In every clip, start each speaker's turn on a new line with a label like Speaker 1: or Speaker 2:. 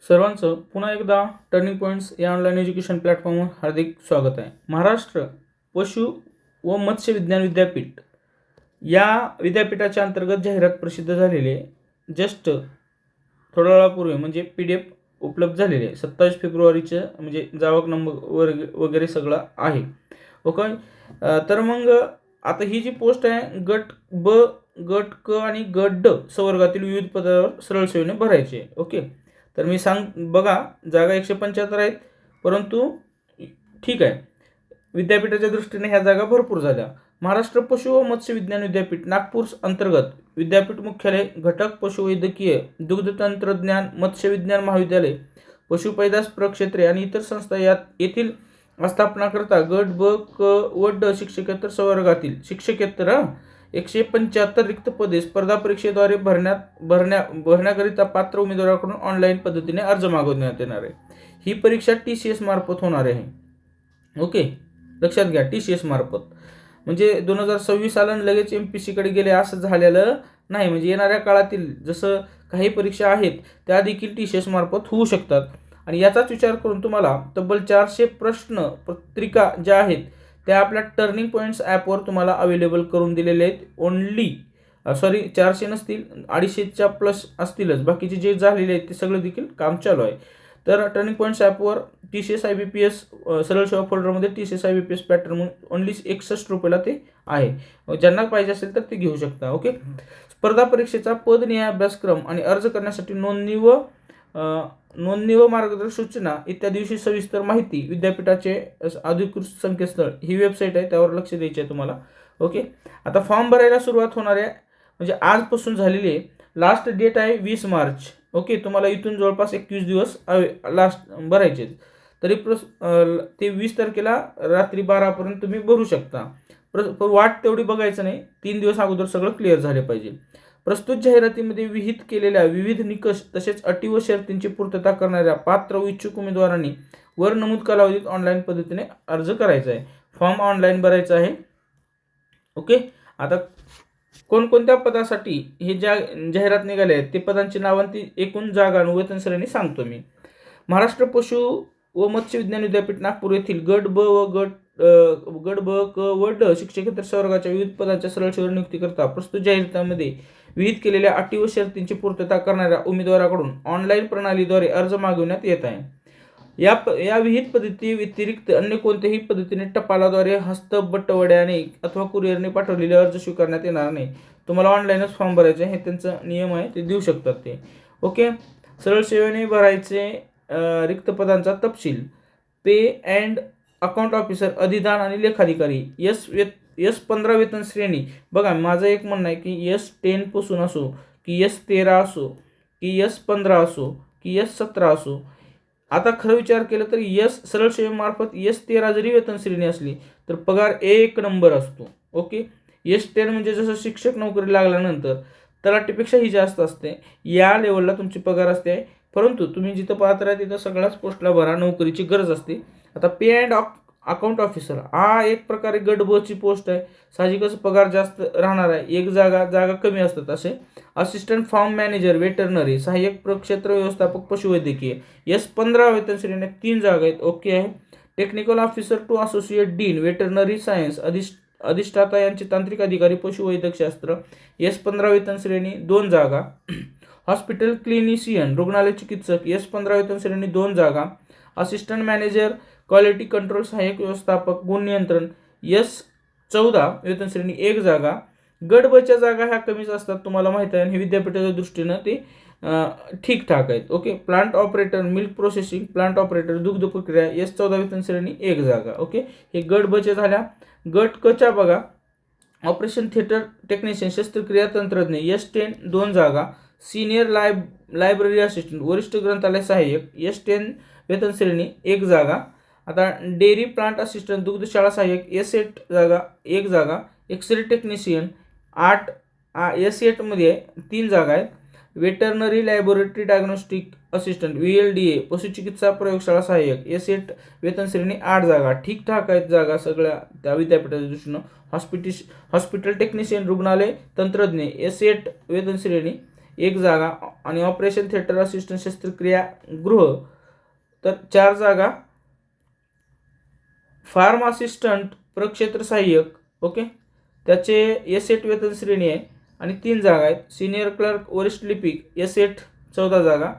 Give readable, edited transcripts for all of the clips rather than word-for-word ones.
Speaker 1: सर्वांचं पुन्हा एकदा टर्निंग पॉईंट्स या ऑनलाईन एज्युकेशन प्लॅटफॉर्मवर हार्दिक स्वागत आहे. महाराष्ट्र पशु व मत्स्य विज्ञान विद्यापीठ या विद्यापीठाच्या अंतर्गत जाहिरात प्रसिद्ध झालेली आहे. जस्ट थोड्या वेळापूर्वी म्हणजे PDF उपलब्ध झालेले आहे. 27 फेब्रुवारीचं म्हणजे जावक नंबर वगैरे सगळं आहे. ओके. तर मग आता ही जी पोस्ट आहे गट ब, गट क आणि गट ड संवर्गातील विविध पदावर सरळ सेवेने भरायचे. ओके. तर मी बघा, जागा 175 आहेत, परंतु ठीक आहे, विद्यापीठाच्या दृष्टीने ह्या जागा भरपूर झाल्या. महाराष्ट्र पशु व मत्स्य विज्ञान विद्यापीठ नागपूर अंतर्गत विद्यापीठ मुख्यालय, घटक पशुवैद्यकीय, दुग्ध तंत्रज्ञान, मत्स्य विज्ञान महाविद्यालय, पशुपैदास प्रक्षेत्रे आणि इतर संस्था येथील स्थापनाकरता गट ब, क व ड शिक्षकेतर संवर्गातील शिक्षकेतर 175 रिक्त पदे स्पर्धा परीक्षेद्वारे भरण्याकरिता पात्र उमेदवाराकडून ऑनलाईन पद्धतीने अर्ज मागवण्यात येणार आहे. ही परीक्षा TCS मार्फत होणार आहे. ओके, लक्षात घ्या, TCS मार्फत. म्हणजे 2026 आलं लगेच MPSC कडे गेले असं झालेलं नाही. म्हणजे येणाऱ्या काळातील जसं काही परीक्षा आहेत त्या देखील TCS मार्फत होऊ शकतात. आणि याचाच विचार करून तुम्हाला तब्बल 400 प्रश्न पत्रिका ज्या आहेत त्या आपल्या टर्निंग पॉईंट्स ॲपवर तुम्हाला अवेलेबल करून दिलेले आहेत. ओनली 400 नसतील, 250च्या प्लस असतीलच. बाकीचे जे झालेले आहेत ते सगळं देखील काम चालू आहे. तर टर्निंग पॉईंट्स ॲपवर TCS IBPS सरळ सेवा फोल्डरमध्ये TCS IBPS पॅटर्न म्हणून ओनली 61 रुपयाला ते आहे. ज्यांना पाहिजे असेल तर ते घेऊ शकता. ओके. स्पर्धा परीक्षेचा पदनिहाय अभ्यासक्रम आणि अर्ज करण्यासाठी नोंदणी व मार्गदर्शक सूचना इत्यादीविषयी सविस्तर माहिती विद्यापीठाचे अधिकृत संकेतस्थळ ही वेबसाईट आहे, त्यावर लक्ष द्यायचे आहे तुम्हाला. ओके. आता फॉर्म भरायला सुरुवात होणार आहे म्हणजे आजपासून झालेली आहे. लास्ट डेट आहे 20 मार्च. ओके. तुम्हाला इथून जवळपास 21 दिवस लास्ट भरायचे. तरी ते 20 तारखेला रात्री 12पर्यंत तुम्ही भरू शकता. वाट तेवढी बघायचं नाही, 3 दिवस अगोदर सगळं क्लिअर झाले पाहिजे. प्रस्तुत जाहिरातीमध्ये विहित केलेल्या विविध निकष तसेच अटी व शर्तींची पूर्तता करणाऱ्या पात्र व इच्छुक उमेदवारांनी वर नमूद कालावधीत ऑनलाईन पद्धतीने अर्ज करायचा आहे. फॉर्म ऑनलाईन भरायचा आहे. ओके. आता कोणकोणत्या पदासाठी हे ज्या जाहिरात निघाले आहेत ते पदांची नावांची एकूण जागा आणि वेतन श्रेणी सांगतो मी. महाराष्ट्र पशु व मत्स्य विज्ञान विद्यापीठ नागपूर येथील गट ब व गट ब, क व ड शिक्षकेतर संवर्गाच्या विविध पदांच्या सरळ सेवेवर नियुक्ती करता प्रस्तुत जाहिरातीमध्ये विहित केलेल्या अटी व शर्तींची पूर्तता करणाऱ्या उमेदवाराकडून ऑनलाईन प्रणालीद्वारे अर्ज मागविण्यात येत आहे. या विहित पद्धती व्यतिरिक्त अन्य कोणत्याही पद्धतीने टपालाद्वारे, हस्त, बटवड्याने अथवा कुरिअरने पाठवलेले अर्ज स्वीकारण्यात येणार नाही. तुम्हाला ऑनलाईनच फॉर्म भरायचे, हे त्यांचं नियम आहे, ते देऊ शकतात ते. ओके. सरळ सेवेने भरायचे रिक्त पदांचा तपशील. पे अँड अकाउंट ऑफिसर, अधिदान आणि लेखाधिकारी. S15 वेतन श्रेणी. बघा, माझं एक म्हणणं आहे की S10 पासून असो की S13 असो की S15 असो की S17 असो, आता खरं विचार केलं तर सरळ सेवेमार्फत S13 जरी वेतन श्रेणी असली तर पगार एक नंबर असतो. ओके. S10 म्हणजे जसं शिक्षक नोकरी लागल्यानंतर तलाठीपेक्षाही जास्त असते, या लेवलला तुमची पगार असते. परंतु तुम्ही जिथं पात्र आहे तिथं सगळ्याच पोस्टला भरा, नोकरीची गरज असते. आता पे अँड अकाउंट ऑफिसर हा एक प्रकारे गट ब ची पोस्ट आहे. साहजिकच पगार जास्त राहणार आहे, एक जागा कमी असतात. असे असिस्टंट फार्म मॅनेजर वेटरनरी, सहाय्यक प्रक्षेत्र व्यवस्थापक पशुवैद्यकीय, S15 वेतन श्रेणी 3 जागा आहेत. ओके आहे. Technical officer to associate dean veterinary science, अधिष्ठाता यांचे तांत्रिक अधिकारी पशुवैद्यकशास्त्र, S15 वेतन श्रेणी 2 जागा. हॉस्पिटल क्लिनिशियन रुग्णालय चिकित्सक, S15 वेतन श्रेणी 2 जागा. असिस्टंट मॅनेजर क्वालिटी कंट्रोल सहाय्यक व्यवस्थापक गुण नियंत्रण, S14 वेतन श्रेणी 1 जागा. गट बच्या जागा ह्या कमीच असतात, तुम्हाला माहिती आहे, हे विद्यापीठाच्या दृष्टीनं ते ठीकठाक आहेत. Okay. Plant operator milk processing plant operator दुग्ध प्रक्रिया, S14 वेतन श्रेणी 1 जागा. ओके. हे गट बच्या झाल्या. गट कच्या बघा, ऑपरेशन थिएटर टेक्निशियन शस्त्रक्रिया तंत्रज्ञ, S10 2 जागा. सिनियर लायब्ररी असिस्टंट वरिष्ठ ग्रंथालय सहाय्यक, S10 वेतन श्रेणी 1 जागा. आता डेअरी प्लांट असिस्टंट दुग्धशाळा सहाय्यक, S8 जागा 1 जागा. एक्सरे टेक्निशियन 8 S8 मध्ये 3 जागा आहेत. Veterinary laboratory diagnostic assistant VLDA पशुचिकित्सा प्रयोगशाळा सहाय्यक, S8 वेतन श्रेणी 8 जागा. ठीकठाक आहेत जागा सगळ्या त्या विद्यापीठाच्या दृष्टीनं. हॉस्पिटल टेक्निशियन रुग्णालय तंत्रज्ञ, S8 वेतन श्रेणी 1 जागा आणि ऑपरेशन थिएटर असिस्टंट शस्त्रक्रिया गृह तर 4 जागा, फार्म असिस्टंट प्रक्षेत्र सहाय्यक ओके त्याचे S8 वेतन श्रेणी आहे आणि 3 जागा आहेत. सिनियर क्लर्क वरिष्ठ लिपिक S8 14 जागा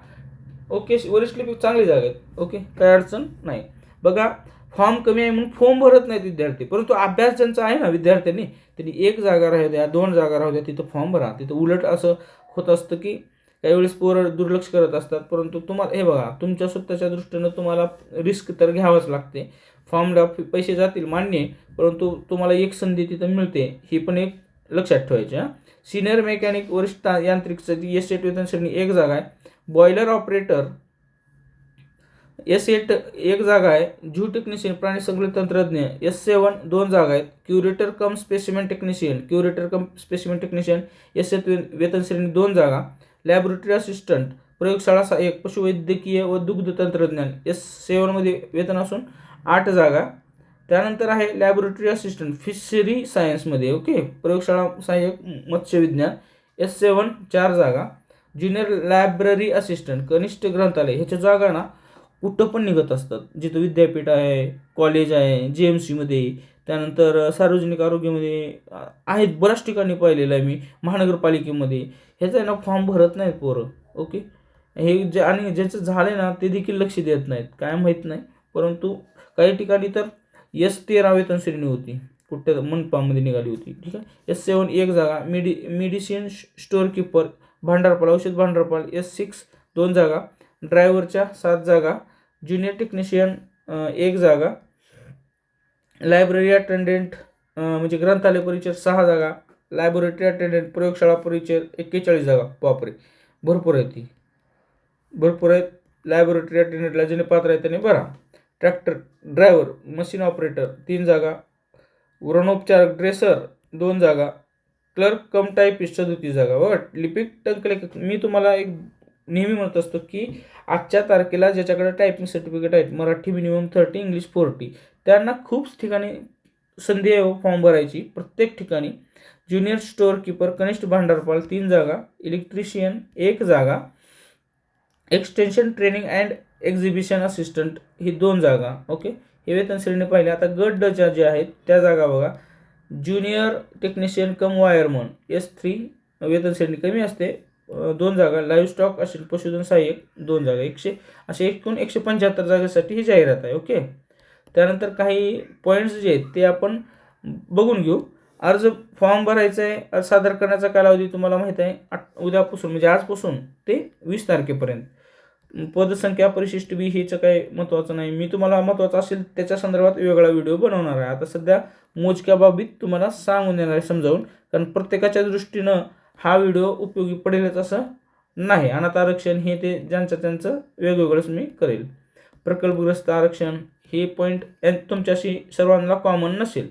Speaker 1: ओके. वरिष्ठ लिपिक चांगली जागा आहेत ओके, काही अडचण नाही. बघा फॉर्म कमी आहे म्हणून फॉर्म भरत नाहीत विद्यार्थी, परंतु अभ्यास ज्यांचा आहे ना विद्यार्थ्यांनी त्यांनी 1 जागा राहू द्या 2 जागा राहू द्या तिथं फॉर्म भरा. तिथं उलट असं होत असतं की काही वेळेस पोरं दुर्लक्ष करत असतात, परंतु तुम्हाला हे बघा तुमच्या स्वतःच्या दृष्टीनं तुम्हाला रिस्क तर घ्यावंच लागते. फॉर्मला पैसे जातील मान्य आहे, परंतु तुम्हाला एक संधी तिथं मिळते ही पण एक लक्षात ठेवायची. सिनियर मेकॅनिक वरिष्ठ यांत्रिकसाठी S8 वेतन श्रेणी 1 जागा आहे. बॉयलर ऑपरेटर S8 1 जागा आहे. झू टेक्निशियन प्राणी संकुलित तंत्रज्ञ S7 2 जागा आहेत. क्युरेटर कम स्पेसिमेन टेक्निशियन S8 वेतन श्रेणी 2 जागा. लॅबोरेटरी असिस्टंट प्रयोगशाळा सहाय्यक पशुवैद्यकीय व दुग्ध तंत्रज्ञान S7 मध्ये वेतन असून 8 जागा. त्यानंतर आहे लॅबोरेटरी असिस्टंट फिशरी सायन्समध्ये ओके प्रयोगशाळा सहाय्यक मत्स्यविज्ञान S7 4 जागा. ज्युनियर लायब्ररी असिस्टंट कनिष्ठ ग्रंथालय ह्याच्या जागा ना कुठं पण निघत असतात, जिथं विद्यापीठ आहे, कॉलेज आहे, JMC मध्ये, त्यानंतर सार्वजनिक आरोग्यामध्ये आहेत, बऱ्याच ठिकाणी पाहिलेलं आहे मी, महानगरपालिकेमध्ये. ह्याचा आहे ना फॉर्म भरत नाहीत पोरं ओके. हे जे आणि ज्याचं झालं ना ते देखील लक्ष देत नाहीत, काय माहीत नाही, परंतु काही ठिकाणी तर S13 वेतन श्रेणी होती, कुठं मनपामध्ये निघाली होती ठीक आहे. S7 1 जागा. मेडिसिन स्टोअर किपर भांडारपाल औषध भांडारपाल S6 2 जागा. ड्रायव्हरच्या 7 जागा. ज्युनियर टेक्निशियन 1 जागा. लायब्ररी अटेंडंट म्हणजे ग्रंथालय परिचर 6 जागा. लॅबोरेटरी अटेंडंट प्रयोगशाळा परिचर 41 जागा. बापरे भरपूर आहे ती, भरपूर आहेत. लॅबोरेटरी अटेंडंटला ज्याने पात्र आहे त्याने भरा. ट्रॅक्टर ड्रायव्हर मशीन ऑपरेटर 3 जागा. व्रणोपचारक ड्रेसर 2 जागा. क्लर्क कम टायपिस्ट 37 जागा. बघा लिपिक टंकलेखक मी तुम्हाला एक नेहमी म्हणत असतो की आजच्या तारखेला ज्याच्याकडे टायपिंग सर्टिफिकेट आहेत मराठी मिनिमम 30 इंग्लिश 40 त्यांना खूप ठिकाणी संधी आहे फॉर्म भरायची प्रत्येक ठिकाणी. ज्युनियर स्टोअर किपर कनिष्ठ भांडारपाल 3 जागा. इलेक्ट्रिशियन 1 जागा. Extension training and exhibition assistant ही 2 जागा ओके. हे वेतन श्रेणी पाहिले. आता गट डच्या ज्या आहेत त्या जागा बघा. ज्युनियर टेक्निशियन कम वायरमन S3 वेतन श्रेणी कमी असते 2 जागा. लाईव्ह स्टॉक असेल पशुधन सहाय्यक 2 जागा. 100 असे एकूण 175 जागेसाठी ही जाहिरात आहे ओके. त्यानंतर काही पॉईंट्स जे आहेत ते आपण बघून घेऊ. अर्ज फॉर्म भरायचा आहे, सादर करण्याचा कालावधी तुम्हाला माहीत आहे उद्यापासून म्हणजे आजपासून ते 20 तारखेपर्यंत. पदसंख्या परिशिष्ट बी हेचं काही महत्त्वाचं नाही, मी तुम्हाला महत्त्वाचं असेल त्याच्या संदर्भात वेगळा व्हिडिओ बनवणार आहे. आता सध्या मोजक्या बाबीत तुम्हाला सांगून देणार आहे समजावून, कारण प्रत्येकाच्या दृष्टीनं हा व्हिडिओ उपयोगी पडेलच असं नाही. अनाथ आरक्षण हे ते ज्यांचं त्यांचं वेगवेगळंच मी करेल. प्रकल्पग्रस्त आरक्षण हे पॉईंट तुमच्याशी सर्वांना कॉमन नसेल.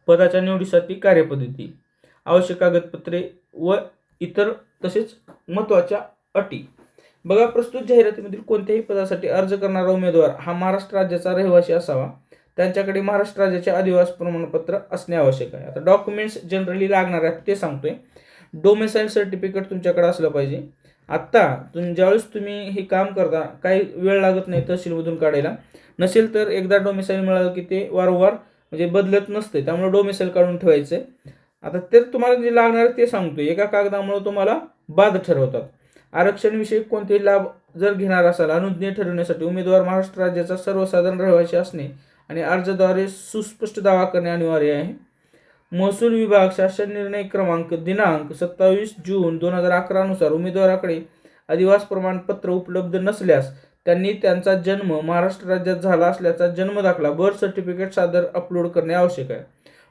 Speaker 1: पदाच्या निवडीसाठी कार्यपद्धती, आवश्यक कागदपत्रे व इतर तसेच महत्त्वाच्या अटी. बघा प्रस्तुत जाहिरातीमधील कोणत्याही पदासाठी अर्ज करणारा उमेदवार हा महाराष्ट्र राज्याचा रहिवासी असावा. त्यांच्याकडे महाराष्ट्र राज्याचे अधिवास प्रमाणपत्र असणे आवश्यक आहे. आता डॉक्युमेंट्स जनरली लागणार आहेत ते सांगतोय. डोमेसाईल सर्टिफिकेट तुमच्याकडे असलं पाहिजे. आत्ता ज्यावेळेस तुम्ही हे काम करता काही वेळ लागत नाही तहसीलमधून काढायला. नसेल तर एकदा डोमेसाईल मिळालं की ते वारंवार म्हणजे बदलत नसते, त्यामुळे डोमेसाईल काढून ठेवायचं आहे. आता तर तुम्हाला जे लागणार आहे ते सांगतोय. एका कागदामुळे तुम्हाला बाद ठरवतात. आरक्षणविषयी कोणतेही लाभ जर घेणार असाल अनुज्ञेय ठरवण्यासाठी उमेदवार महाराष्ट्र राज्याचा सर्वसाधारण रहिवासी असणे आणि अर्जाद्वारे सुस्पष्ट दावा करणे अनिवार्य आहे. महसूल विभाग शासन निर्णय क्रमांक दिनांक 27 जून 2011 नुसार उमेदवाराकडे अधिवास प्रमाणपत्र उपलब्ध नसल्यास त्यांनी त्यांचा जन्म महाराष्ट्र राज्यात झाला असल्याचा जन्मदाखला बर्थ सर्टिफिकेट सादर अपलोड करणे आवश्यक आहे.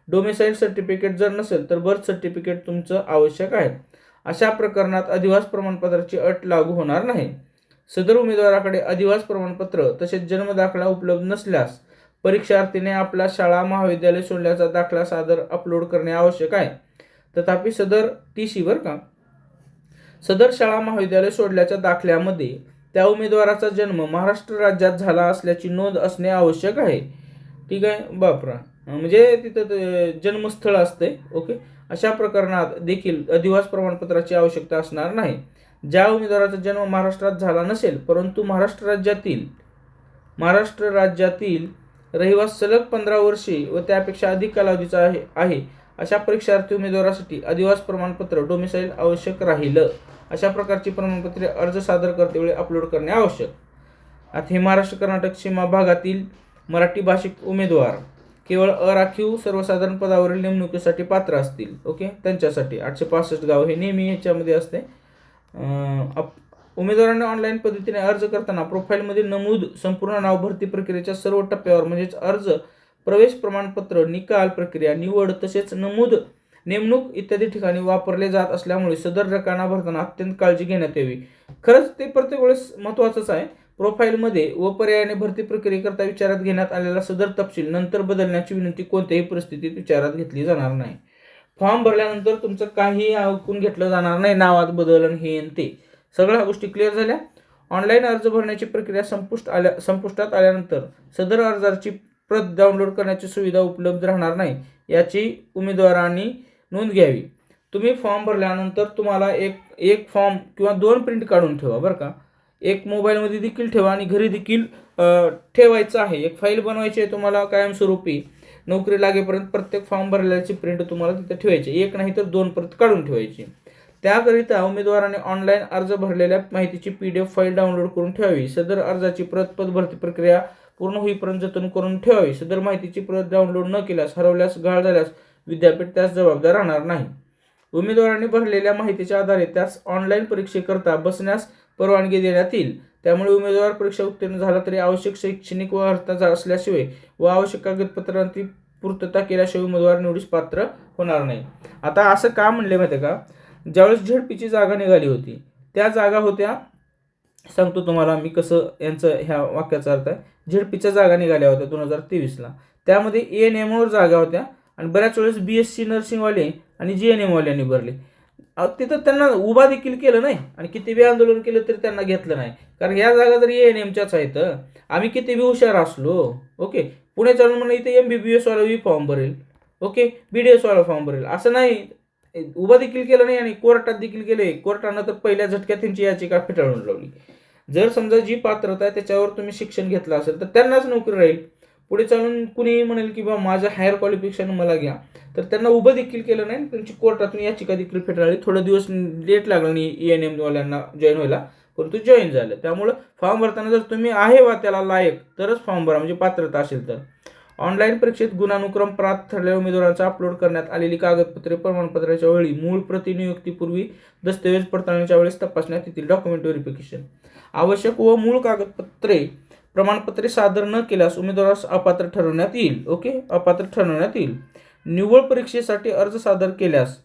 Speaker 1: डोमेसाईल सर्टिफिकेट जर नसेल तर बर्थ सर्टिफिकेट तुमचं आवश्यक आहे. अशा प्रकरणात अधिवास प्रमाणपत्राची अट लागू होणार नाही. सदर उमेदवाराकडे अधिवास प्रमाणपत्र तसेच जन्मदाखला उपलब्ध नसल्यास परीक्षार्थीने आपला शाळा महाविद्यालय सोडल्याचा दाखला सादर अपलोड करणे आवश्यक आहे. तथापि सदर TC सदर शाळा महाविद्यालय सोडल्याच्या दाखल्यामध्ये त्या उमेदवाराचा जन्म महाराष्ट्र राज्यात झाला असल्याची नोंद असणे आवश्यक आहे. ठीक आहे बापरा, म्हणजे तिथं जन्मस्थळ असते ओके. अशा प्रकरणात देखील अधिवास प्रमाणपत्राची आवश्यकता असणार नाही. ज्या उमेदवाराचा जन्म महाराष्ट्रात झाला नसेल परंतु महाराष्ट्र राज्यातील रहिवास सलग 15 वर्षे व त्यापेक्षा अधिक कालावधीचा आहे अशा परीक्षार्थी उमेदवारासाठी अधिवास प्रमाणपत्र डोमिसाईल आवश्यक राहील. अशा प्रकारची प्रमाणपत्रे अर्ज सादर करतेवेळी अपलोड करणे आवश्यक. आता हे महाराष्ट्र कर्नाटक सीमा भागातील मराठी भाषिक उमेदवार केवळ अराखीव सर्वसाधारण पदावरील नेमणुकीसाठी पात्र असतील. ओके, त्यांच्यासाठी 865 गाव हे नेहमी ह्याच्यामध्ये असते. उमेदवारांनी ऑनलाईन पद्धतीने अर्ज करताना प्रोफाईलमध्ये नमूद संपूर्ण नाव भरती प्रक्रियेच्या सर्व टप्प्यावर म्हणजेच अर्ज, प्रवेश प्रमाणपत्र, निकाल प्रक्रिया, निवड तसेच नमूद नेमणूक इत्यादी ठिकाणी वापरले जात असल्यामुळे सदर रकाना भरताना अत्यंत काळजी घेण्यात यावी. खरंच ते प्रत्येक वेळेस महत्त्वाचंच आहे. प्रोफाईलमध्ये व पर्यायाने भरती प्रक्रियेकरता विचारात घेण्यात आलेला सदर तपशील नंतर बदलण्याची विनंती कोणत्याही परिस्थितीत विचारात घेतली जाणार नाही. फॉर्म भरल्यानंतर तुमचं काही ऐकून घेतलं जाणार नाही, नावात बदल आणि हे ते सगळ्या गोष्टी क्लिअर झाल्या. ऑनलाईन अर्ज भरण्याची प्रक्रिया संपुष्टात आल्यानंतर सदर अर्जाची प्रत डाउनलोड करण्याची सुविधा उपलब्ध राहणार नाही याची उमेदवारांनी नोंद घ्यावी. तुम्ही फॉर्म भरल्यानंतर तुम्हाला एक फॉर्म किंवा 2 प्रिंट काढून ठेवा बरं का. एक मोबाईलमध्ये देखील ठेवा आणि घरी देखील ठेवायचं आहे. एक फाईल बनवायची आहे तुम्हाला कायमस्वरूपी नोकरी लागेपर्यंत. प्रत्येक फॉर्म भरल्याची प्रिंट तुम्हाला तिथे ठेवायची, एक नाही तर 2 प्रत काढून ठेवायची. त्याकरिता उमेदवाराने ऑनलाईन अर्ज भरलेल्या माहितीची PDF फाईल डाउनलोड करून ठेवावी. सदर अर्जाची प्रत भरती प्रक्रिया पूर्ण होईपर्यंत जतन करून ठेवावी. सदर माहितीची प्रत डाउनलोड न केल्यास, हरवल्यास, गहाळ झाल्यास विद्यापीठ त्यास जबाबदार राहणार नाही. उमेदवारांनी भरलेल्या माहितीच्या आधारे त्यास ऑनलाईन परीक्षेकरता बसण्यास परवानगी देण्यात येईल. त्यामुळे उमेदवार परीक्षा उत्तीर्ण झाला तरी आवश्यक शैक्षणिक व अर्हता असल्याशिवाय व आवश्यक कागदपत्रांची पूर्तता केल्याशिवाय उमेदवार निवडीस पात्र होणार नाही. आता असं का म्हणले माहिती का, ज्यावेळेस झेडपीची जागा निघाली होती त्या जागा होत्या, सांगतो तुम्हाला मी कसं यांचं ह्या वाक्याचा अर्थ आहे. झेडपीच्या जागा निघाल्या होत्या 2023ला. त्यामध्ये ANM जागा होत्या आणि बऱ्याच वेळेस BSc नर्सिंगवाले आणि GNM वाल्यांनी भरले. तिथं त्यांना उभा देखील केलं नाही आणि किती बी आंदोलन केलं तरी त्यांना घेतलं नाही. कारण ह्या जागा जर ANMच्याच आहेत. आम्ही किती बी हुशार असलो, ओके, पुणे चालून म्हणून इथे MBBS वाला बी फॉर्म भरेल, ओके, BDS वाला फॉर्म भरेल, असं नाही. उभा देखील केलं नाही आणि कोर्टात देखील गेले. कोर्टानं तर पहिल्या झटक्यात त्यांची याचिका फेटाळून लावली. जर समजा जी पात्रता आहे त्याच्यावर तुम्ही शिक्षण घेतलं असेल तर त्यांनाच नोकरी राहील. पुढे चालून कुणीही म्हणेल की बा माझं हायर क्वालिफिकेशन मला घ्या, तर त्यांना उभं देखील केलं नाही. त्यांची कोर्टातून याचिका देखील फेटाळली. थोडे दिवस लेट लागला नाही ANM वाल्यांना जॉईन व्हायला, परंतु जॉईन झालं. त्यामुळं फॉर्म भरताना जर तुम्ही आहे वा त्याला लायक तरच फॉर्म भरा, म्हणजे पात्रता असेल तर. ऑनलाईन परीक्षेत गुणानुक्रम प्राप्त ठरलेल्या उमेदवारांचा अपलोड करण्यात आलेली कागदपत्रे प्रमाणपत्राच्या वेळी मूळ प्रतिनियुक्तीपूर्वी दस्तऐवज पडताळणीच्या वेळेस तपासण्यात येतील. डॉक्युमेंट व्हेरिफिकेशन आवश्यक व मूळ कागदपत्रे प्रमाणपत्रे सादर न केल्यास उमेदवारास अपात्र ठरवण्यात येईल. ओके, अपात्र ठरवण्यात येईल. निव्वळ परीक्षेसाठी अर्ज सादर केल्यास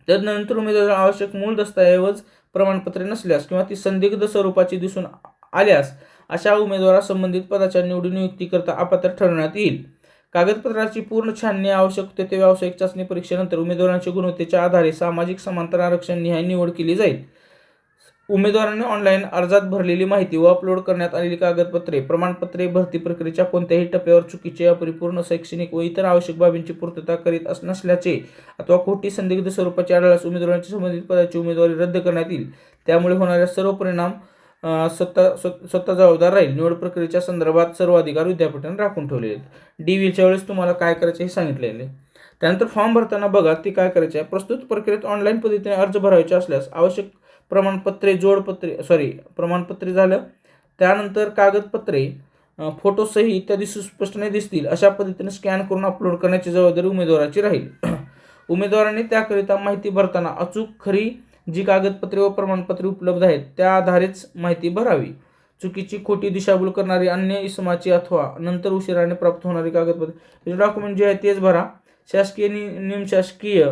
Speaker 1: त्यानंतर उमेदवाराला आवश्यक मूळ दस्तऐवज प्रमाणपत्रे नसल्यास किंवा ती संदिग्ध स्वरूपाची दिसून आल्यास अशा उमेदवारास संबंधित पदाच्या नियुक्तीकरता अपात्र ठरवण्यात येईल. कागदपत्राची पूर्ण छाननी आवश्यक तेथे व्यावसायिक चाचणी परीक्षेनंतर उमेदवारांच्या गुणवत्तेच्या आधारे सामाजिक समांतर आरक्षण निहाय निवड केली जाईल. उमेदवारांनी ऑनलाईन अर्जात भरलेली माहिती व अपलोड करण्यात आलेली कागदपत्रे, प्रमाणपत्रे भरती प्रक्रियेच्या कोणत्याही टप्प्यावर चुकीचे, अपरिपूर्ण शैक्षणिक व इतर आवश्यक बाबींची पूर्तता करीत नसल्याचे अथवा खोटी संदिग्ध स्वरूपाचे आढळल्यास उमेदवारांच्या संबंधित पदाची उमेदवारी रद्द करण्यात येईल. त्यामुळे होणाऱ्या सर्व परिणाम स्वतः जबाबदार राहील. निवड प्रक्रियेच्या संदर्भात सर्व अधिकार विद्यापीठाने राखून ठेवलेले आहेत. DVच्या वेळेस तुम्हाला काय करायचे हे सांगितलेले. त्यानंतर फॉर्म भरताना बघा ते काय करायचे आहे. प्रस्तुत प्रक्रियेत ऑनलाईन पद्धतीने अर्ज भरायचे असल्यास आवश्यक प्रमाणपत्रे झालं, त्यानंतर कागदपत्रे, फोटोसही इत्यादी सुस्पष्टपणे दिसतील अशा पद्धतीने स्कॅन करून अपलोड करण्याची जबाबदारी उमेदवाराची राहील. उमेदवारांनी त्याकरिता माहिती भरताना अचूक खरी जी कागदपत्रे व प्रमाणपत्रे उपलब्ध आहेत त्या आधारेच माहिती भरावी. चुकीची, खोटी, दिशाभूल करणारी, अन्य इसमाची अथवा नंतर उशिराने प्राप्त होणारी कागदपत्रे डॉक्युमेंट जे आहे तेच भरा. शासकीय, निमशासकीय,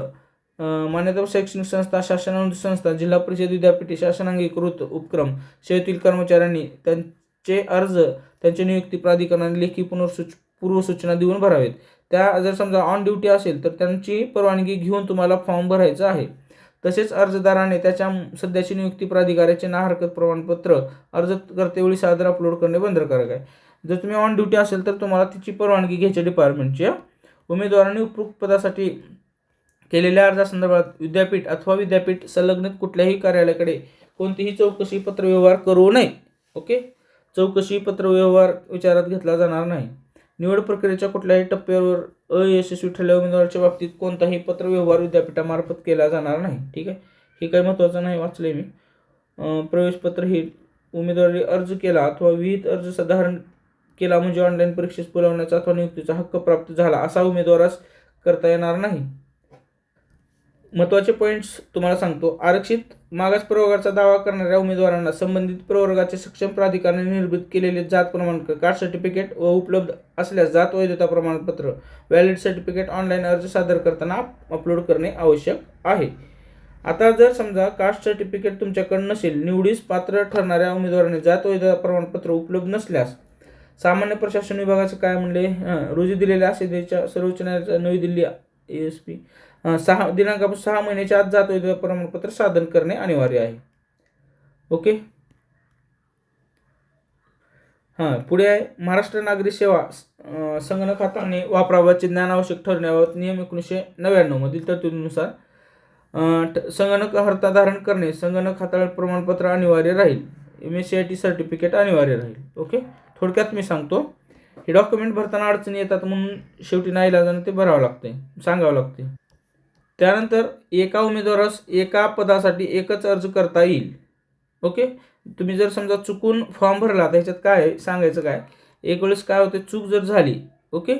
Speaker 1: मान्यता शैक्षणिक संस्था, शासनानुदानित संस्था, जिल्हा परिषद, विद्यापीठे, शासनांगीकृत उपक्रम, सेवेतील कर्मचाऱ्यांनी त्यांचे अर्ज त्यांच्या नियुक्ती प्राधिकरणाने लेखी पूर्वसूचना देऊन भरावेत. त्या जर समजा ऑन ड्युटी असेल तर त्यांची परवानगी घेऊन तुम्हाला फॉर्म भरायचा आहे. तसेच अर्जदाराने त्याच्या सध्याची नियुक्ती प्राधिकाऱ्याचे ना हरकत प्रमाणपत्र अर्ज करतेवेळी सादर अपलोड करणे बंधनकारक आहे. जर तुम्ही ऑन ड्युटी असेल तर तुम्हाला तिची परवानगी घ्यायची डिपार्टमेंटची. उमेदवारांनी उपयुक्त पदासाठी केलेल्या अर्जासंदर्भात विद्यापीठ अथवा विद्यापीठ संलग्नित कुठल्याही कार्यालयाकडे कोणतीही चौकशी पत्रव्यवहार करू नये. ओके, चौकशी पत्रव्यवहार विचारात घेतला जाणार नाही. निवड प्रक्रियेच्या कुठल्याही टप्प्यावर अयशस्वी ठरलेल्या उमेदवाराच्या बाबतीत कोणताही पत्रव्यवहार विद्यापीठामार्फत केला जाणार नाही. ठीक आहे, हे काही महत्त्वाचं नाही, वाचले मी. प्रवेशपत्र हे उमेदवारी अर्ज केला अथवा विहित अर्ज साधारण केला म्हणजे ऑनलाईन परीक्षेस बोलावण्याचा अथवा नियुक्तीचा हक्क प्राप्त झाला असा उमेदवारास करता येणार नाही. महत्त्वाचे पॉईंट्स तुम्हाला सांगतो. आरक्षित मागास प्रवर्गाचा दावा करणाऱ्या उमेदवारांना संबंधित प्रवर्गाचे सक्षम प्राधिकरणाने निर्मित केलेले जात प्रमाणपत्र, कास्ट सर्टिफिकेट व उपलब्ध असल्यास जात वैधता प्रमाणपत्र, व्हॅलिड सर्टिफिकेट ऑनलाईन अर्ज सादर करताना अपलोड करणे आवश्यक आहे. आता जर समजा कास्ट सर्टिफिकेट तुमच्याकडे नसेल, निवडीस पात्र ठरणाऱ्या उमेदवारांनी जात वैधता प्रमाणपत्र उपलब्ध नसल्यास सामान्य प्रशासन विभागाचे काय म्हणले, रोजी दिलेल्या आदेशाच्या सर्वोच्च न्यायालयाच्या नवी दिल्ली ASP 6 दिनांकापासून 6 महिन्याच्या आत जात वैधता प्रमाणपत्र सादर करणे अनिवार्य आहे. ओके, पुढे आहे महाराष्ट्र नागरी सेवा संगणक हाताळणी वापराबाबतचे ज्ञान आवश्यक ठरण्याबाबत नियम 1999 मधील तरतुदीनुसार संगणक अर्हता धारण करणे, संगणक हाताळणी प्रमाणपत्र अनिवार्य राहील. MSCIT सर्टिफिकेट अनिवार्य राहील. ओके, थोडक्यात मी सांगतो. हे डॉक्युमेंट भरताना अडचणी येतात म्हणून शेवटी नाईलाजाने ते भरावं लागते, सांगावं लागते. त्यानंतर एका उमेदवारास एका पदासाठी एकच अर्ज करता येईल. ओके, तुम्ही जर समजा चुकून फॉर्म भरला तर ह्याच्यात काय सांगायचं काय, एक वेळेस काय होते, चूक जर झाली ओके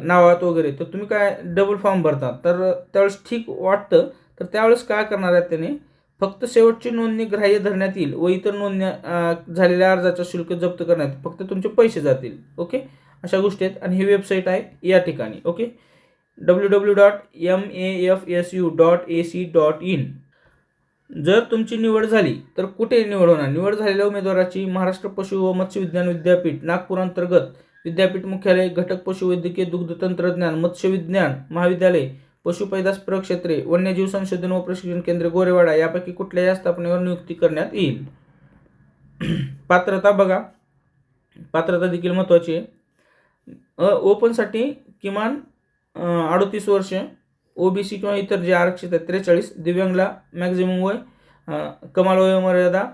Speaker 1: नावात वगैरे, तर तुम्ही काय डबल फॉर्म भरता, तर त्यावेळेस ठीक वाटतं, तर त्यावेळेस काय करणार आहेत त्याने, फक्त शेवटची नोंदणी ग्राह्य धरण्यात येईल व इतर नोंदण्या झालेल्या अर्जाचा शुल्क जप्त करण्यात फक्त तुमचे पैसे जातील. ओके, अशा गोष्टी आहेत. आणि ही वेबसाईट आहे या ठिकाणी. Okay, www.mafsu.ac.in. जर तुमची निवड झाली तर कुठे निवड होणार, निवड झालेल्या उमेदवाराची महाराष्ट्र पशु व मत्स्य विज्ञान विद्यापीठ नागपूर अंतर्गत विद्यापीठ मुख्यालय, घटक पशुवैद्यकीय दुग्ध तंत्रज्ञान मत्स्य विज्ञान महाविद्यालय, पशुपैदास प्रयोगक्षेत्रे, वन्यजीव संशोधन व प्रशिक्षण केंद्र गोरेवाडा यापैकी कुठल्याही स्थापनेवर नियुक्ती करण्यात येईल. पात्रता बघा, पात्रता देखील महत्त्वाची आहे. ओपनसाठी किमान 38 वर्ष, OBC किंवा इतर जे आरक्षित आहेत 43, दिव्यांगला मॅक्झिमम वय कमाल वयोमर्यादा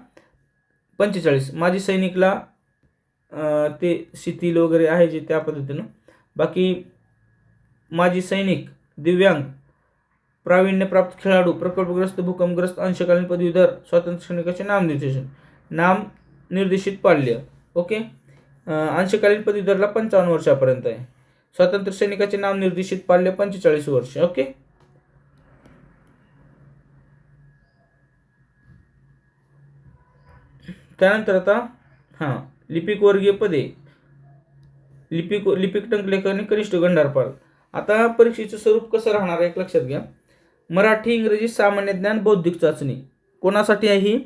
Speaker 1: 45, माजी सैनिकला ते शिथिल वगैरे आहे जे त्या पद्धतीनं. बाकी माजी सैनिक, दिव्यांग, प्रावीण्यप्राप्त खेळाडू, प्रकल्पग्रस्त, भूकंपग्रस्त, अंशकालीन पदवीधर, स्वातंत्र्य सैनिकाचे नाम निर्देशित पाल्य. ओके, अंशकालीन पदवीधरला 55 वर्षापर्यंत आहे. स्वातंत्र्य सैनिकाचे नाम निर्देशित पाल्य 45 वर्ष. ओके, त्यानंतर आता लिपिक वर्गीय पदे, लिपिक टंकलेखक आणि कनिष्ठ गंडारपाल. आता परीक्षेचं स्वरूप कसं राहणार आहे एक लक्षात घ्या. मराठी, इंग्रजी, सामान्य ज्ञान, बौद्धिक चाचणी. कोणासाठी आहे ही,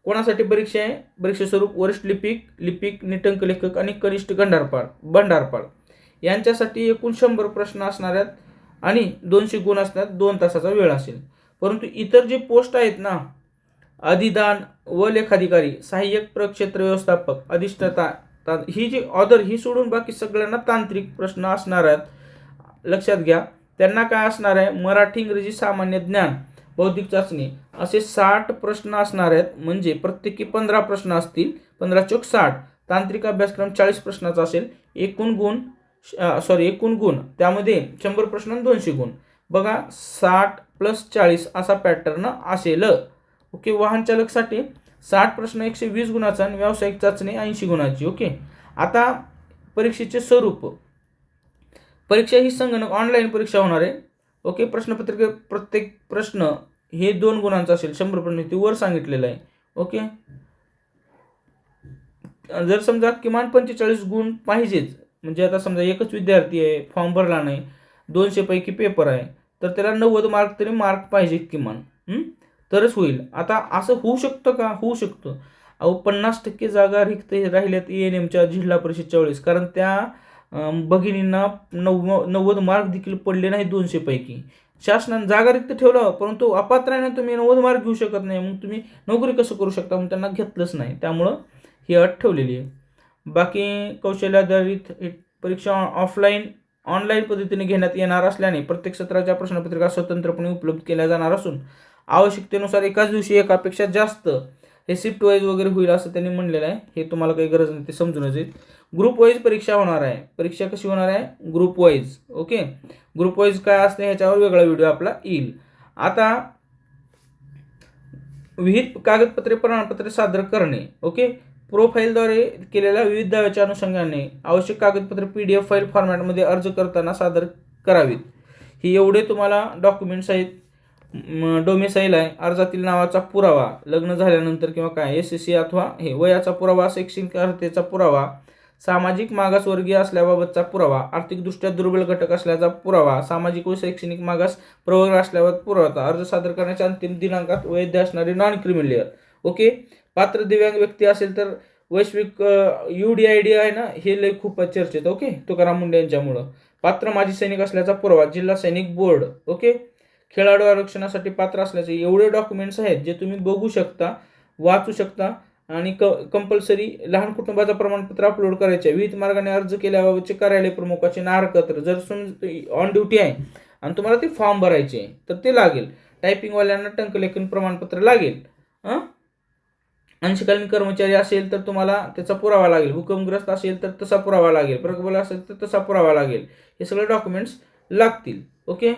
Speaker 1: कोणासाठी परीक्षा आहे, परीक्षा स्वरूप वरिष्ठ लिपिक, निटंक लेखक आणि कनिष्ठ भंडारपाळ यांच्यासाठी एकूण 100 प्रश्न असणार आहेत आणि 200 गुण असतात, 2 तासाचा वेळ असेल. परंतु इतर जे पोस्ट आहेत ना, अधिदान व लेखाधिकारी, सहाय्यक प्रक्षेत्र व्यवस्थापक, अधिष्ठाता, ही जी ऑदर ही सोडून बाकी सगळ्यांना तांत्रिक प्रश्न असणार आहेत. लक्षात घ्या, त्यांना काय असणार आहे, मराठी, इंग्रजी, सामान्य ज्ञान, बौद्धिक चाचणी असे 60 प्रश्न असणार आहेत. म्हणजे प्रत्येकी 15 प्रश्न असतील, 15 चौक 60. तांत्रिक अभ्यासक्रम 40 प्रश्नाचा असेल. एकूण गुण त्यामध्ये 100 प्रश्न आणि 200 गुण. बघा 60 + 40 असा पॅटर्न असेल. ओके, वाहन चालकसाठी 60 प्रश्न 120 गुणाचा आणि व्यावसायिक चाचणी 80 गुणाची. ओके, आता परीक्षेचे स्वरूप, परीक्षा ही संगणक ऑनलाईन परीक्षा होणार आहे. ओके, प्रश्नपत्रिके प्रत्येक प्रश्न हे 2 गुणांचा असेल. 100 प्रश्न ते वर सांगितलेलं आहे. ओके, जर समजा किमान 45 गुण पाहिजेच, म्हणजे आता समजा एकच विद्यार्थी आहे, फॉर्म भरला नाही, 200 पैकी पेपर आहे, तर त्याला 90 मार्क तरी मार्क पाहिजे किमान, तरच होईल. आता असं होऊ शकतं का, होऊ शकतं. 50% जागा रिक्त राहिल्यात ANMच्या जिल्हा परिषदच्या वेळेस, कारण त्या भगिनींना 90 मार्क देखील पडले नाही 200 पैकी. शासनाने जागा रिक्त ठेवलं, परंतु अपात्राने तुम्ही 90 मार्क घेऊ शकत नाही, मग तुम्ही नोकरी कसं करू शकता, मग त्यांना घेतलंच नाही. त्यामुळं ही अट ठेवलेली आहे. बाकी कौशल्याधारित परीक्षा ऑफलाईन ऑनलाईन पद्धतीने घेण्यात येणार असल्याने प्रत्येक सत्राच्या प्रश्नपत्रिका स्वतंत्रपणे उपलब्ध केल्या जाणार असून आवश्यकतेनुसार एकाच दिवशी एकापेक्षा जास्त हे शिफ्ट वाईज वगैरे होईल असं त्यांनी म्हणलेलं आहे. हे तुम्हाला काही गरज नाही, ते समजूनच येईल. ग्रुप वाईज परीक्षा होणार आहे. परीक्षा कशी होणार आहे? Group wise. Okay, group wise काय असते ह्याच्यावर वेगळा व्हिडिओ आपला येईल. आता विहित कागदपत्रे प्रमाणपत्रे सादर करणे. ओके, प्रोफाईलद्वारे केलेल्या विविध दाव्याच्या अनुषंगाने आवश्यक कागदपत्रे PDF फाईल फॉर्मॅटमध्ये अर्ज करताना सादर करावीत. ही एवढे तुम्हाला डॉक्युमेंट्स आहेत. डोमेसाईल आहे, अर्जातील नावाचा पुरावा, लग्न झाल्यानंतर किंवा काय SSC अथवा हे वयाचा पुरावा, शैक्षणिक अर्हतेचा पुरावा, सामाजिक मागासवर्गीय असल्याबाबतचा पुरावा, आर्थिकदृष्ट्या दुर्बल घटक असल्याचा पुरावा, सामाजिक व शैक्षणिक मागास प्रवर्ग असल्याबाबत पुरावा, अर्ज सादर करण्याच्या अंतिम दिनांकात वैध असणारे नॉन क्रिमिलियर. ओके, पात्र दिव्यांग व्यक्ती असेल तर वैश्विक UDID आहे ना, हे लय खूप चर्चेत. ओके, तुकाराम मुंडे यांच्यामुळं. पात्र माजी सैनिक असल्याचा पुरावा, जिल्हा सैनिक बोर्ड. ओके, खेळाडू आरक्षणासाठी पात्र असल्याचे एवढे डॉक्युमेंट्स आहेत जे तुम्ही बघू शकता, वाचू शकता आणि कंपल्सरी लहान कुटुंबाचं प्रमाणपत्र अपलोड करायचे. विहित मार्गाने अर्ज केल्याबाबतचे कार्यालय प्रमुखाचे नारपत्र, जर ऑन ड्युटी आहे आणि तुम्हाला ते फॉर्म भरायचे तर ते लागेल. टायपिंगवाल्यांना टंकलेखन प्रमाणपत्र लागेल. अंशकालीन कर्मचारी असेल तर तुम्हाला त्याचा पुरावा लागेल. भूकंपग्रस्त असेल तर तसा पुरावा लागेल. प्रगबल असेल तर तसा पुरावा लागेल. हे सगळे डॉक्युमेंट्स लागतील. ओके,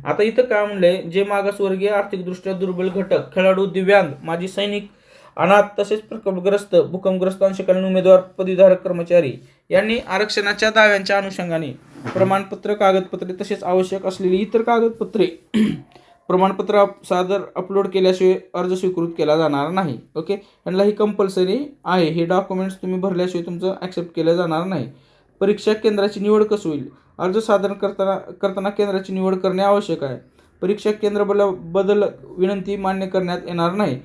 Speaker 1: आता इथं काय म्हणलंय, जे मागासवर्गीय, आर्थिकदृष्ट्या दुर्बल घटक, खेळाडू, दिव्यांग, माजी सैनिक, अनाथ तसेच प्रकल्पग्रस्त, भूकंपग्रस्त अंशकालीन उमेदवार, पदवीधारक कर्मचारी यांनी आरक्षणाच्या दाव्यांच्या अनुषंगाने प्रमाणपत्र, कागदपत्रे तसेच आवश्यक असलेली इतर कागदपत्रे प्रमाणपत्र सादर अपलोड केल्याशिवाय अर्ज स्वीकृत केला जाणार नाही. ओके, यांना ही कंपल्सरी आहे. हे डॉक्युमेंट्स तुम्ही भरल्याशिवाय तुमचं ॲक्सेप्ट केलं जाणार नाही. परीक्षा केंद्राची निवड कसं होईल? अर्ज सादर करताना केंद्राची निवड करणे आवश्यक आहे. परीक्षा केंद्र बदल विनंती मान्य करण्यात येणार नाही.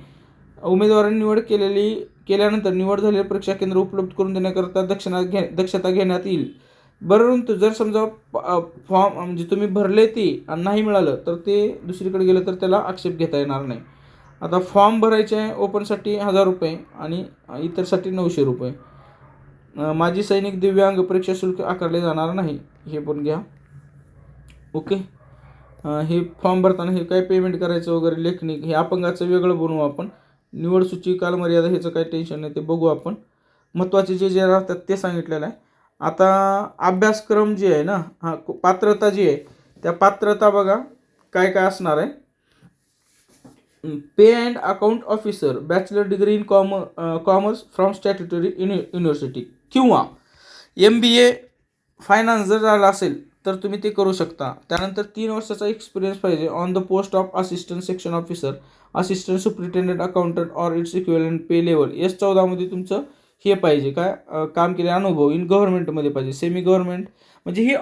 Speaker 1: उमेदवारांनी निवड केल्यानंतर निवड झालेले परीक्षा केंद्र उपलब्ध करून देण्याकरता दक्षता घेण्यात येईल. परंतु जर समजा फॉर्म म्हणजे तुम्ही भरले ते आणि नाही मिळालं तर ते दुसरीकडे गेलं तर त्याला आक्षेप घेता येणार नाही. आता फॉर्म भरायचे आहे ओपनसाठी 1000 रुपये आणि इतरसाठी 900 रुपये. माजी सैनिक, दिव्यांग परीक्षा शुल्क आकारले जाणार नाही, हे पण घ्या. ओके, हे फॉर्म भरताना हे काय पेमेंट करायचं वगैरे लेखणी, हे अपंगाचं वेगळं बनवू आपण. निवड सूची, कालमर्यादा ह्याचं काही टेन्शन नाही, ते बघू आपण. महत्त्वाचे जे राहतात ते सांगितलेलं आहे. आता अभ्यासक्रम जे आहे ना, पात्रता जी आहे त्या पात्रता बघा काय काय असणार आहे. पे and account officer, bachelor degree in commerce from statutory university किंवा MBA फायनान्स जर झाला असेल तर तुम्ही ते करू शकता. त्यानंतर 3 वर्षाचा एक्सपिरियन्स पाहिजे on the post of assistant section officer, assistant superintendent accountant or it's equivalent pay level. S14 मध्ये तुमचं हे पाहिजे काय, काम केले अनुभव इन गव्हर्नमेंटमध्ये पाहिजे. सेमी गव्हर्नमेंट म्हणजे हे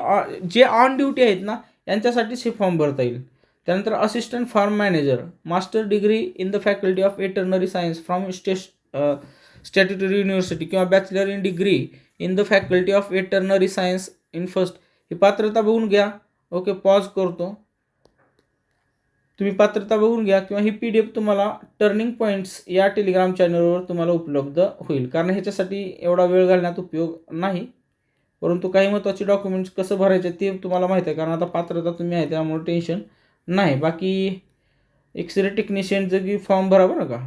Speaker 1: जे ऑन ड्युटी आहेत ना यांच्यासाठीच हे फॉर्म भरता येईल. त्यानंतर assistant farm manager, master degree in the faculty of veterinary science from statutory university किंवा bachelor in degree in the faculty of veterinary science in first. ही पात्रता बघून घ्या. ओके, पॉज करतो. तुम्ही पात्रता बघून घ्या किंवा ही PDF तुम्हाला टर्निंग पॉईंट्स या टेलिग्राम चॅनलवर तुम्हाला उपलब्ध होईल. कारण ह्याच्यासाठी एवढा वेळ घालण्यात उपयोग नाही, परंतु काही महत्त्वाचे डॉक्युमेंट्स कसं भरायचे ते तुम्हाला माहीत आहे. कारण आता पात्रता तुम्ही आहे त्यामुळे टेन्शन नाही. बाकी एक्सरे टेक्निशियनचं की फॉर्म भरा बरं का.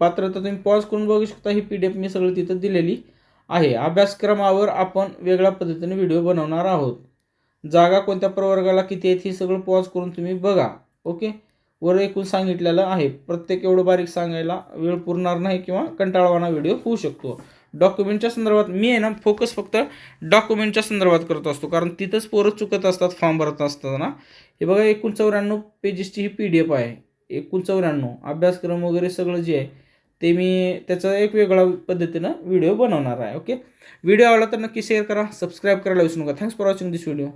Speaker 1: पात्रता तुम्ही पॉज करून बघू शकता. ही PDF मी सगळं तिथं दिलेली आहे. अभ्यासक्रमावर आपण वेगळ्या पद्धतीने व्हिडिओ बनवणार आहोत. जागा कोणत्या प्रवर्गाला किती आहेत हे सगळं पॉज करून तुम्ही बघा. ओके, वर एकूण सांगितलेलं आहे. प्रत्येक एवढं बारीक सांगायला वेळ पुरणार नाही किंवा कंटाळवाणा व्हिडिओ होऊ शकतो. डॉक्युमेंटच्या संदर्भात मी आहे ना फोकस फक्त डॉक्युमेंटच्या संदर्भात करत असतो, कारण तिथंच पोरं चुकत असतात फॉर्म भरत असताना. हे बघा 94 पेजेसची ही PDF आहे. 94 अभ्यासक्रम वगैरे सगळं जे आहे ते मी त्याचा एक वेगळा पद्धतीनं व्हिडिओ बनवणार आहे. ओके, व्हिडिओ आवडला तर नक्की शेअर करा, सबस्क्राईब करायला विसरू नका. Thanks for watching this video.